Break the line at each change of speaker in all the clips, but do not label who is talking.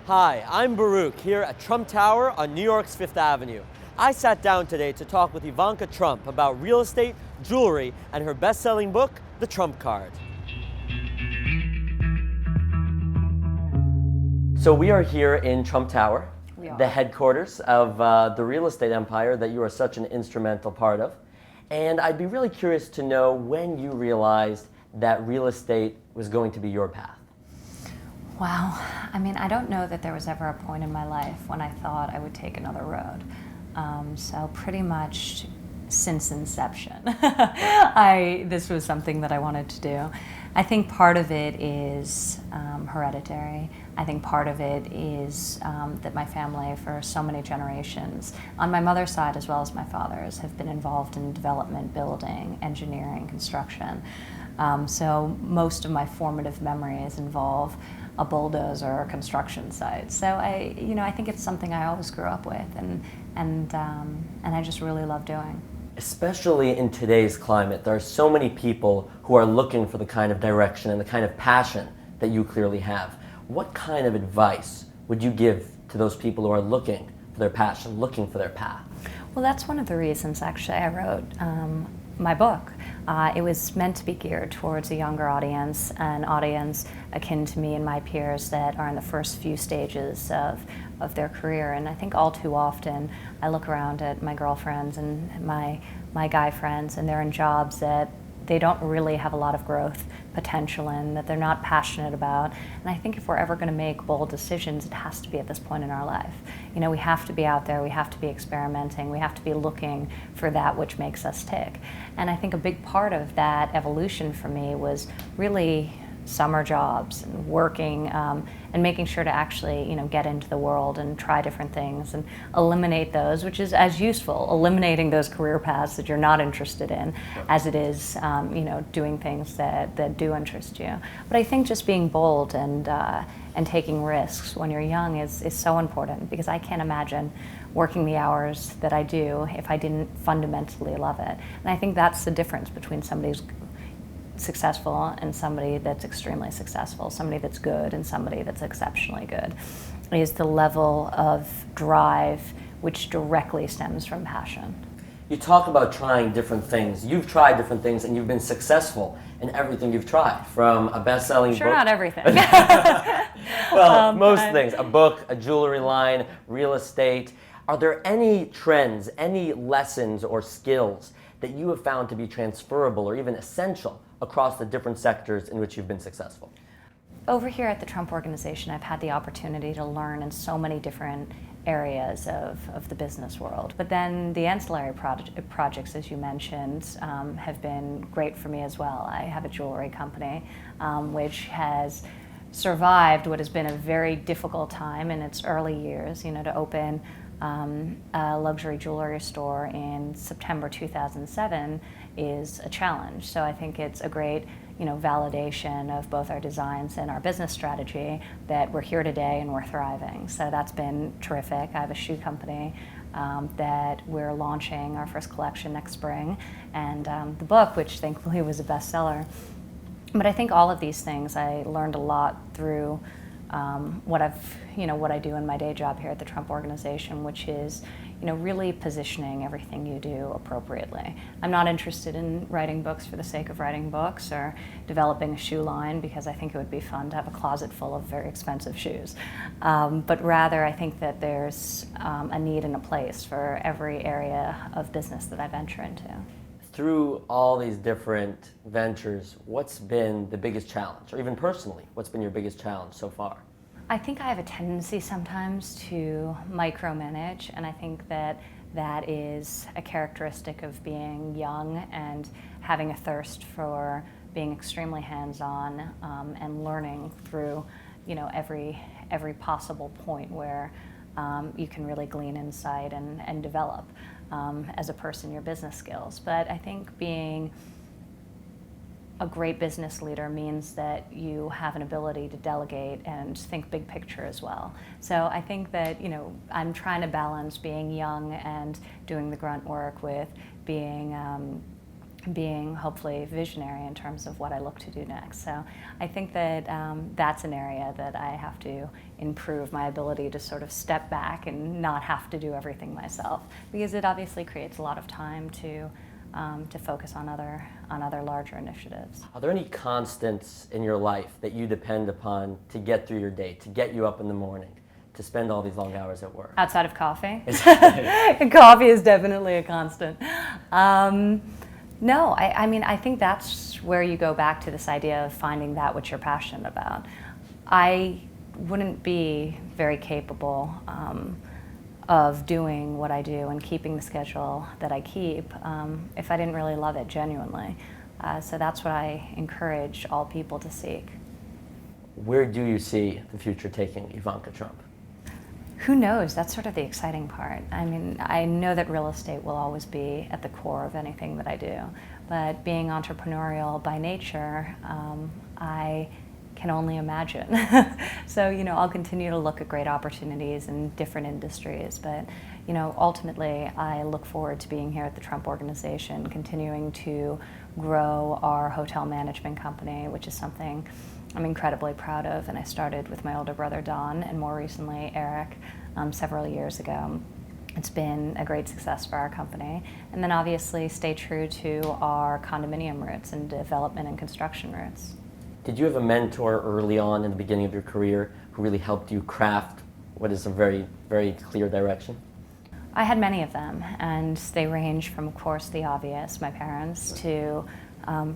Hi, I'm Baruch here at Trump Tower on New York's Fifth Avenue. I sat down today to talk with Ivanka Trump about real estate, jewelry, and her best-selling book, The Trump Card. So we are here in Trump Tower, the headquarters of the real estate empire that you are such an instrumental part of. And I'd be really curious to know when you realized that real estate was going to be your path.
Wow. I don't know that there was ever a point in my life when I thought I would take another road. So pretty much since inception, this was something that I wanted to do. I think part of it is hereditary. I think part of it is that my family, for so many generations, on my mother's side as well as my father's, have been involved in development, building, engineering, construction. So most of my formative memories involve a bulldozer or a construction site. So I think it's something I always grew up with, and I just really love doing.
Especially in today's climate, there are so many people who are looking for the kind of direction and the kind of passion that you clearly have. What kind of advice would you give to those people who are looking for their passion, looking for their path?
Well, that's one of the reasons, actually, I wrote my book. It was meant to be geared towards a younger audience, an audience akin to me and my peers that are in the first few stages of their career. And I think all too often I look around at my girlfriends and my guy friends, and they're in jobs that they don't really have a lot of growth potential in, that they're not passionate about. And I think if we're ever going to make bold decisions, it has to be at this point in our life. We have to be out there, we have to be experimenting, we have to be looking for that which makes us tick. And I think a big part of that evolution for me was really summer jobs and working and making sure to actually get into the world and try different things and eliminate those, which is as useful, eliminating those career paths that you're not interested in as it is doing things that do interest you. But I think just being bold and taking risks when you're young is so important, because I can't imagine working the hours that I do if I didn't fundamentally love it. And I think that's the difference between somebody who's successful and somebody that's extremely successful, somebody that's good and somebody that's exceptionally good, is the level of drive which directly stems from passion.
You talk about trying different things. You've tried different things and you've been successful in everything you've tried, from a best-selling book.
Sure, not everything.
Well, most things. A book, a jewelry line, real estate. Are there any trends, any lessons or skills that you have found to be transferable or even essential across the different sectors in which you've been successful?
Over here at the Trump Organization, I've had the opportunity to learn in so many different areas of the business world. But then the ancillary projects, as you mentioned, have been great for me as well. I have a jewelry company which has survived what has been a very difficult time in its early years. To open a luxury jewelry store in September 2007 is a challenge. So I think it's a great validation of both our designs and our business strategy that we're here today and we're thriving. So that's been terrific. I have a shoe company that we're launching our first collection next spring, and the book, which thankfully was a bestseller. But I think all of these things I learned a lot through what I do in my day job here at the Trump Organization, which is really positioning everything you do appropriately. I'm not interested in writing books for the sake of writing books or developing a shoe line because I think it would be fun to have a closet full of very expensive shoes. But rather, I think that there's a need and a place for every area of business that I venture into.
Through all these different ventures, what's been the biggest challenge? Or even personally, what's been your biggest challenge so far?
I think I have a tendency sometimes to micromanage, and I think that is a characteristic of being young and having a thirst for being extremely hands-on and learning through every possible point where you can really glean insight and develop as a person your business skills. But I think being a great business leader means that you have an ability to delegate and think big picture as well. So I think that I'm trying to balance being young and doing the grunt work with being being hopefully visionary in terms of what I look to do next. So I think that that's an area that I have to improve my ability to sort of step back and not have to do everything myself, because it obviously creates a lot of time to focus on other larger initiatives.
Are there any constants in your life that you depend upon to get through your day, to get you up in the morning, to spend all these long hours at work?
Outside of coffee? Coffee is definitely a constant. No, I mean, I think that's where you go back to this idea of finding that which you're passionate about. I wouldn't be very capable of doing what I do and keeping the schedule that I keep if I didn't really love it genuinely. So that's what I encourage all people to seek.
Where do you see the future taking Ivanka Trump?
Who knows? That's sort of the exciting part. I mean, I know that real estate will always be at the core of anything that I do, but being entrepreneurial by nature, I can only imagine. So, I'll continue to look at great opportunities in different industries, but, ultimately I look forward to being here at the Trump Organization, continuing to grow our hotel management company, which is something I'm incredibly proud of, and I started with my older brother Don and more recently Eric several years ago. It's been a great success for our company. And then obviously stay true to our condominium roots and development and construction roots.
Did you have a mentor early on in the beginning of your career who really helped you craft what is a very, very clear direction?
I had many of them, and they range from, of course, the obvious, my parents, to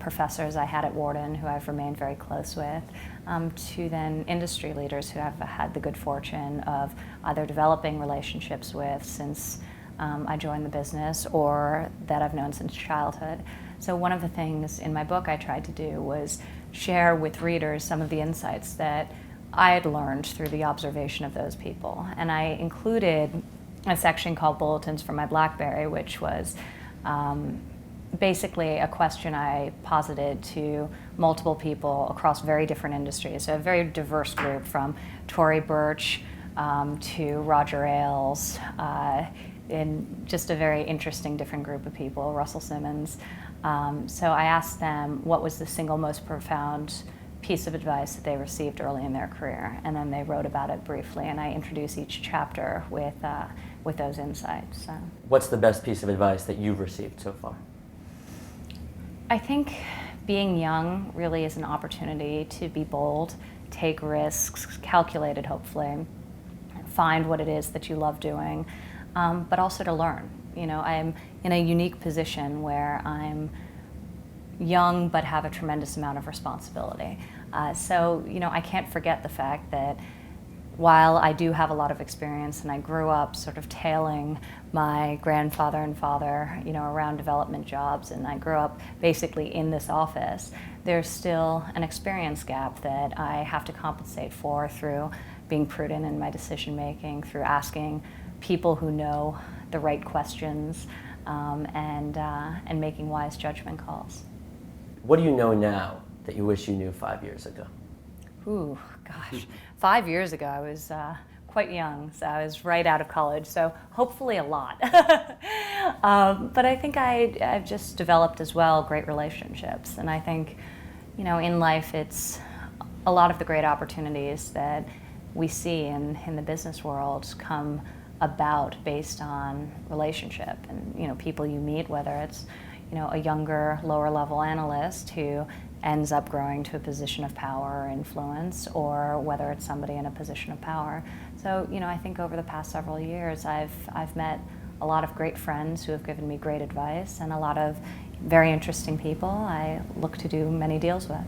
professors I had at Wharton who I've remained very close with, to then industry leaders who I've had the good fortune of either developing relationships with since I joined the business or that I've known since childhood. So one of the things in my book I tried to do was share with readers some of the insights that I had learned through the observation of those people. And I included a section called Bulletins from My BlackBerry, which was basically a question I posited to multiple people across very different industries. So a very diverse group, from Tory Burch to Roger Ailes, and just a very interesting different group of people, Russell Simmons. So I asked them what was the single most profound piece of advice that they received early in their career, and then they wrote about it briefly, and I introduce each chapter with those insights. So.
What's the best piece of advice that you've received so far?
I think being young really is an opportunity to be bold, take risks, calculated hopefully, find what it is that you love doing, but also to learn. I'm in a unique position where I'm young but have a tremendous amount of responsibility. So I can't forget the fact that while I do have a lot of experience and I grew up sort of tailing my grandfather and father, around development jobs, and I grew up basically in this office, there's still an experience gap that I have to compensate for through being prudent in my decision making, through asking people who know the right questions, and making wise judgment calls.
What do you know now that you wish you knew 5 years ago?
Ooh, gosh. 5 years ago, I was quite young, so I was right out of college, so hopefully a lot. But I think I've just developed as well great relationships, and I think, in life it's a lot of the great opportunities that we see in the business world come about based on relationship and, people you meet, whether it's, a younger, lower level analyst who ends up growing to a position of power or influence, or whether it's somebody in a position of power. So, I think over the past several years, I've met a lot of great friends who have given me great advice, and a lot of very interesting people I look to do many deals with.